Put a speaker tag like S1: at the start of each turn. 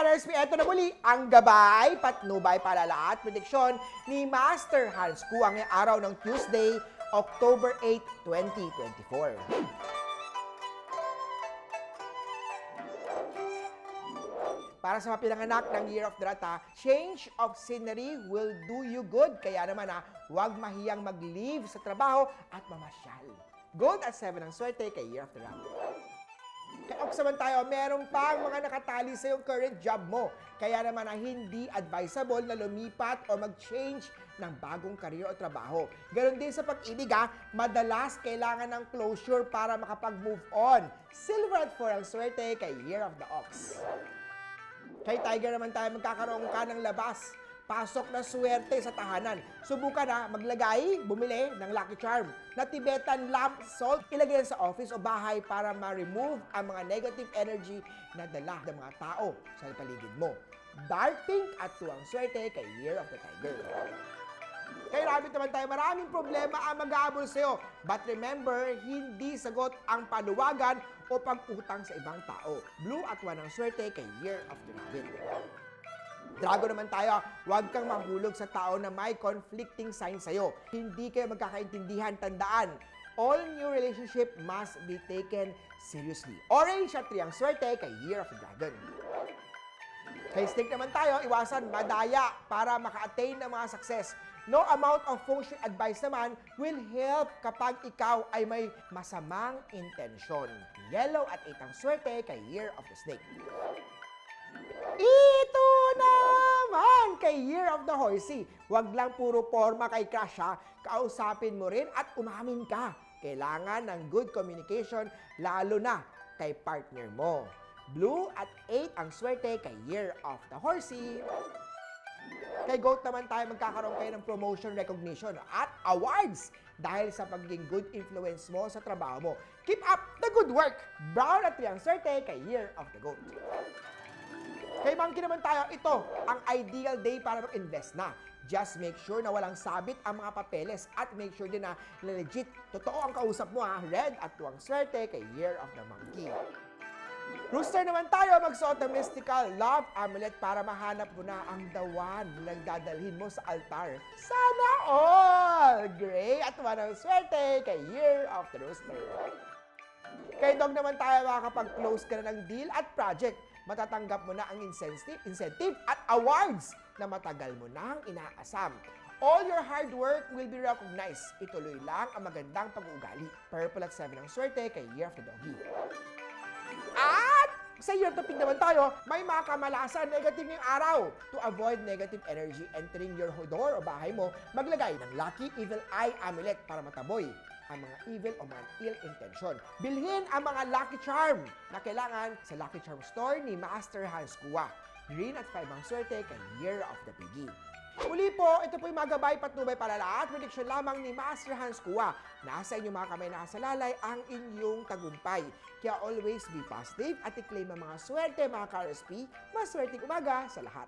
S1: ka-RSP, eto na muli ang gabay, patnubay, palala at prediksyon ni Master Hans Kuang ngayong araw ng Tuesday, October 8, 2024. Para sa mga pinanganak ng Year of the Rat, change of scenery will do you good. Kaya naman huwag mahiyang mag-leave sa trabaho at mamasyal. Gold at 7 ang swerte kay Year of the Rat. Kaya naman tayo, meron pang mga nakatali sa yung current job mo. Kaya naman hindi advisable na lumipat o mag-change ng bagong career o trabaho. Ganon din sa pag-ibig, madalas kailangan ng closure para makapag-move on. Silver at 4 ang swerte kay Year of the Ox. Kay Tiger naman tayo, magkakaroon ka ng labas. Pasok na swerte sa tahanan. Subukan maglagay, bumili ng Lucky Charm na Tibetan lamp salt. Ilagay sa office o bahay para ma-remove ang mga negative energy na dala ng mga tao sa paligid mo. Dark pink at 2 ang swerte kay Year of the Tiger. Kay Rabbit naman tayo, maraming problema ang mag-aabol sa'yo. But remember, hindi sagot ang paluwagan o pag-utang sa ibang tao. Blue at 1 ang swerte kay Year of the Rabbit. Drago naman tayo, huwag kang mahulog sa tao na may conflicting signs sa'yo. Hindi kayo magkakaintindihan, tandaan. All new relationship must be taken seriously. Orange at 3 ang swerte kay Year of the Dragon. Kay Snake naman tayo, iwasan madaya para maka-attain ng mga success. No amount of feng shui advice naman will help kapag ikaw ay may masamang intensyon. Yellow at 8 ang swerte kay Year of the Snake. Ito naman kay Year of the Horsey. Huwag lang puro forma kay crush kausapin mo rin at umamin ka. Kailangan ng good communication lalo na kay partner mo. Blue at 8 ang swerte kay Year of the Horsey. Kay Goat naman tayo, magkakaroon kayo ng promotion, recognition at awards dahil sa pagiging good influence mo sa trabaho mo. Keep up the good work! Brown at 3 ang swerte kay Year of the Goat. Kay Monkey naman tayo, ito ang ideal day para mag-invest na. Just make sure na walang sabit ang mga papeles at make sure din na legit, totoo ang kausap mo Red at 2 ang swerte kay Year of the Monkey. Rooster naman tayo, magsuot ng mystical love amulet para mahanap mo na ang the one na dadalhin mo sa altar. Sana all! Gray at 1 ang swerte kay Year of the Rooster. Kay Dog naman tayo, makakapag-close ka na ng deal at project. Matatanggap mo na ang incentive at awards na matagal mo nang inaasam. All your hard work will be recognized. Ituloy lang ang magandang pag-uugali. Purple at 7 ang swerte kay Year of the Doggy. At sa Year of the Pig naman tayo, may mga kamalasan, negative ngayong araw. To avoid negative energy entering your door o bahay mo, maglagay ng Lucky Evil Eye Amulet para mataboy ang mga evil o mga ill intention. Bilhin ang mga Lucky Charm na kailangan sa Lucky Charm Store ni Master Hans Kua. Green at 5 ang swerte kay Year of the Piggy. Uli po, ito po yung mga gabay, patnubay, palala at prediction lamang ni Master Hans Kua. Nasa inyong mga kamay, nakasalalay ang inyong tagumpay. Kaya always be positive at i-claim ang mga swerte, mga ka-RSP. Maswerteng umaga sa lahat.